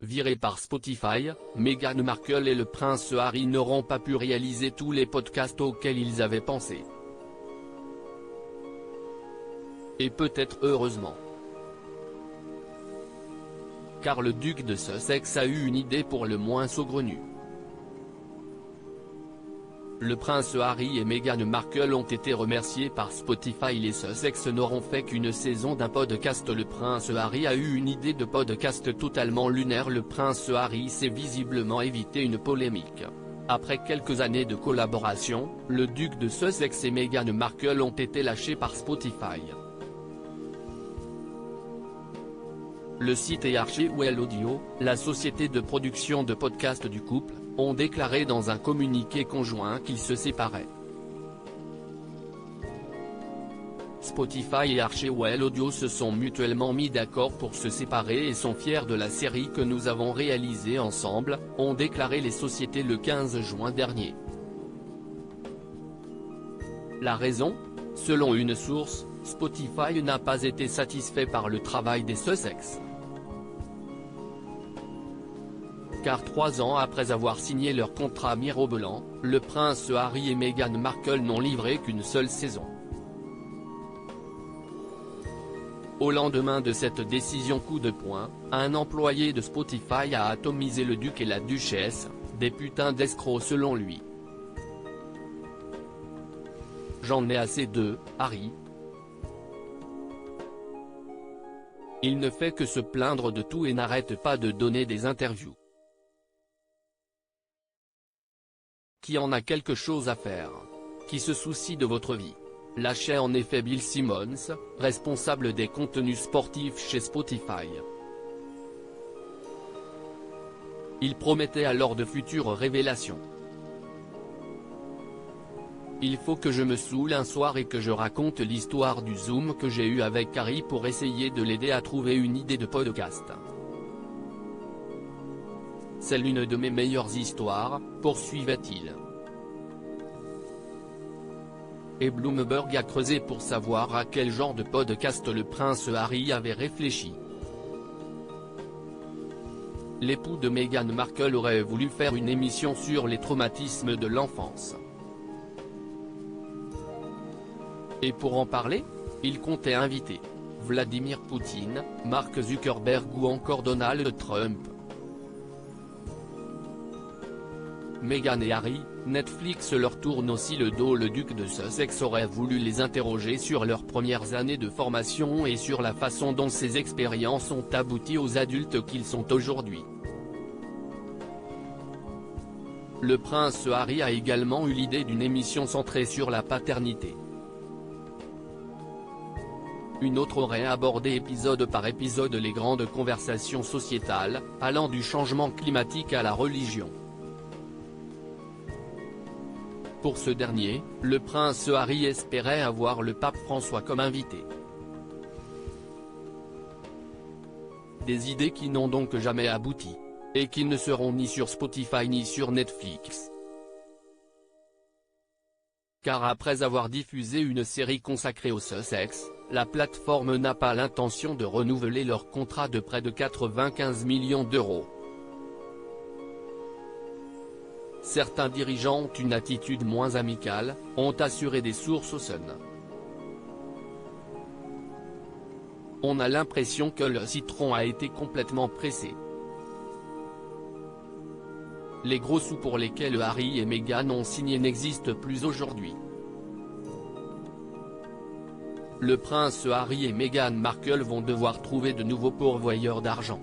Virés par Spotify, Meghan Markle et le prince Harry n'auront pas pu réaliser tous les podcasts auxquels ils avaient pensé. Et peut-être heureusement. Car le duc de Sussex a eu une idée pour le moins saugrenue. Le prince Harry et Meghan Markle ont été remerciés par Spotify. Les Sussex n'auront fait qu'une saison d'un podcast. Le prince Harry a eu une idée de podcast totalement lunaire. Le prince Harry s'est visiblement évité une polémique. Après quelques années de collaboration, le duc de Sussex et Meghan Markle ont été lâchés par Spotify. Le site et Archewell Audio, la société de production de podcasts du couple, ont déclaré dans un communiqué conjoint qu'ils se séparaient. Spotify et Archewell Audio se sont mutuellement mis d'accord pour se séparer et sont fiers de la série que nous avons réalisée ensemble, ont déclaré les sociétés le 15 juin dernier. La raison ? Selon une source, Spotify n'a pas été satisfait par le travail des Sussex. Car 3 ans après avoir signé leur contrat mirobolant, le prince Harry et Meghan Markle n'ont livré qu'une seule saison. Au lendemain de cette décision coup de poing, un employé de Spotify a atomisé le duc et la duchesse, des putains d'escrocs selon lui. J'en ai assez d'eux, Harry. Il ne fait que se plaindre de tout et n'arrête pas de donner des interviews. Qui en a quelque chose à faire. Qui se soucie de votre vie. Lâchait en effet Bill Simmons, responsable des contenus sportifs chez Spotify. Il promettait alors de futures révélations. Il faut que je me saoule un soir et que je raconte l'histoire du Zoom que j'ai eu avec Harry pour essayer de l'aider à trouver une idée de podcast. C'est l'une de mes meilleures histoires, poursuivait-il. Et Bloomberg a creusé pour savoir à quel genre de podcast le prince Harry avait réfléchi. L'époux de Meghan Markle aurait voulu faire une émission sur les traumatismes de l'enfance. Et pour en parler, il comptait inviter Vladimir Poutine, Mark Zuckerberg ou encore Donald Trump. Meghan et Harry, Netflix leur tourne aussi le dos. Le duc de Sussex aurait voulu les interroger sur leurs premières années de formation et sur la façon dont ces expériences ont abouti aux adultes qu'ils sont aujourd'hui. Le prince Harry a également eu l'idée d'une émission centrée sur la paternité. Une autre aurait abordé épisode par épisode les grandes conversations sociétales, allant du changement climatique à la religion. Pour ce dernier, le prince Harry espérait avoir le pape François comme invité. Des idées qui n'ont donc jamais abouti. Et qui ne seront ni sur Spotify ni sur Netflix. Car après avoir diffusé une série consacrée aux Sussex, la plateforme n'a pas l'intention de renouveler leur contrat de près de 95 millions d'euros. Certains dirigeants ont une attitude moins amicale, ont assuré des sources au Sun. On a l'impression que le citron a été complètement pressé. Les gros sous pour lesquels Harry et Meghan ont signé n'existent plus aujourd'hui. Le prince Harry et Meghan Markle vont devoir trouver de nouveaux pourvoyeurs d'argent.